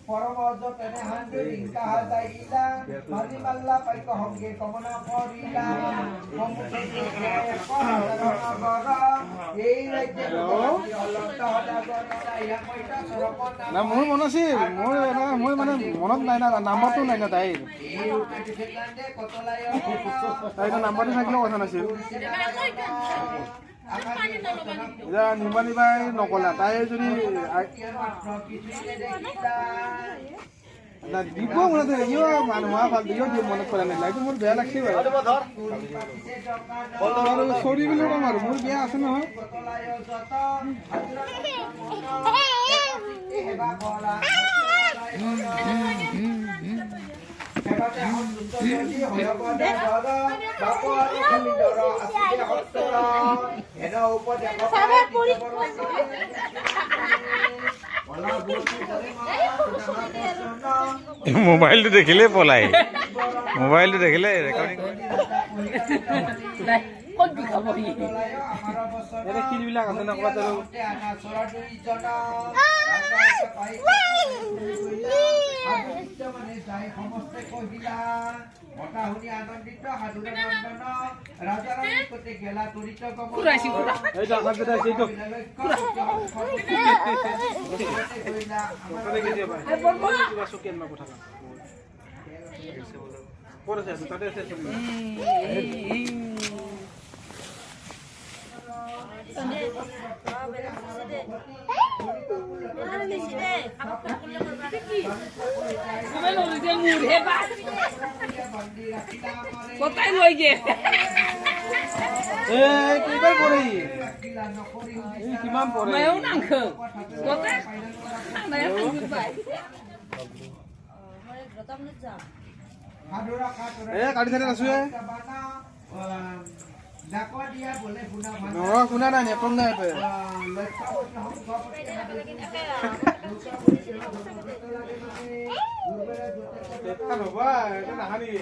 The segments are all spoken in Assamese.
পৰমজ তেনে হান্দে ৰিংকা হাজাইলা মালি মাল্লা পাইক হংগে কমনা কৰিলা সম্মুখে নগৰ এই ৰাজ্যে অলন্ত সদাগৰ ইয়া কইতা সৰপন না মোৰ মন আছিল মই মানে মনত নাই না নাম্বাৰটো নাই না তাইৰ এই ৰূপে দিছেকান্দে কতলাই তাইৰ নাম্বাৰটো থাকিলেও কথা নাছিল এতিয়া নিৰ্মালী বাই নকলা তাই যদি দিব মনত ইও মানুহ ভাল দিও দিব মনত কৰা নাই এইটো মোৰ বেয়া লাগছে বাৰু চৰি বুলি ক'ম আৰু মোৰ বেয়া আছে নহয় মোবাইলটো দেখিলে পলাই মোবাইলটো দেখিলে ৰেকৰ্ডিং কিবিলাক আছে না ক'ৰবাত মতাহুনি আনন্দিত সাধুৰে নন্দন ৰাজাৰ নিকটে গেলা তৰিত কোথায় লই গে কিমান পৰে কিমান পৰে ময়ও নাংখ কোথায় ময়ও নাংখ পাই কাটি থাকে আছো শুনা নাই নেটৱৰ্ক নাই হ'বা এইটো নাহা নেকি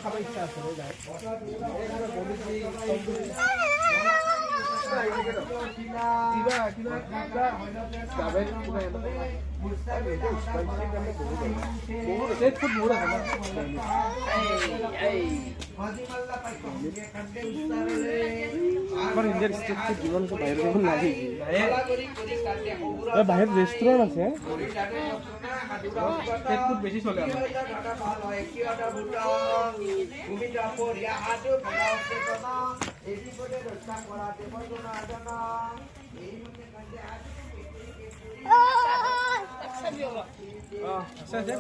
খাব ইচ্ছা আছে ইণ্ডিয়াৰ ষ্টেটটো জীৱনটো বাহিৰত নাহি বাহিৰত ৰেষ্টুৰেণ্ট আছে ষ্টেটটোত বেছি চলে আছে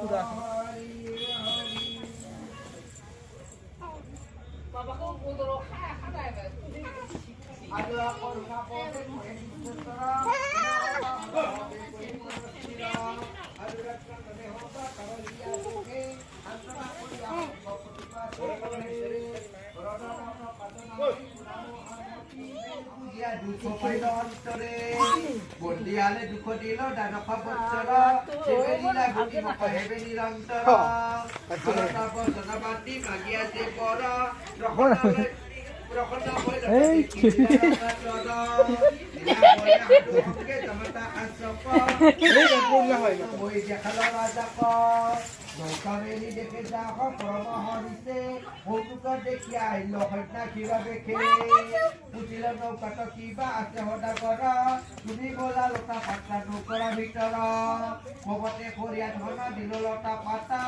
পুৰা বন্দিয়ালে দুখ দিল দানশ বৎসৰ সেবেলিলা গুটি মুখ হেবে নিৰন্তৰ জনবাদী মাগি আছে বৰ নৌকামেলি দেখে যা পৰমহৰিছে কৌতুকত দেখি আহিল সন্যা কিবা দেখে পুচিলে নৌকাত কিবা আছে সদা কৰ তুমি বলা লতা পাতা নৌকৰা ভিতৰ কবতে খৰিয়া ধন দিল লতা পাতা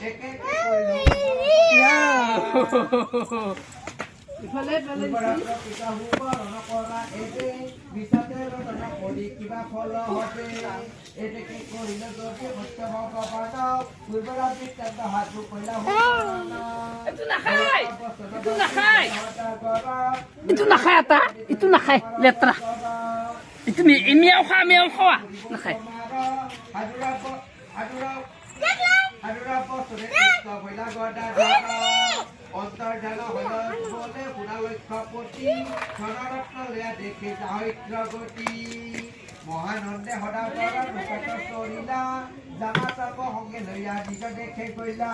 একে কিবা ফল হবে এটাকে করিল যদি ভক্ত ভগবান পূর্বরাত্রি চন্দ্র হাত কইলা itu nakhai ata itu nakhai letra itu miau kha nakhai Anura बसरे Krishna भैला गदा जान অন্তৰ্ধান হলে পুৰা লক্ষ্যপতি ধনৰত্ন লয়া দেখে সাহিত্য গতি মহানন্দে সদাগৰ লোকত চৰিলা জানা চাব সংগে লয়া নিজ দেখে গৈলা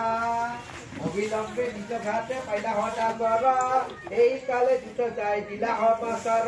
অবিলম্বে নিজ ঘাটে পাইলা সদাগৰ এই কালে দিত যায় দিলা সমাচাৰ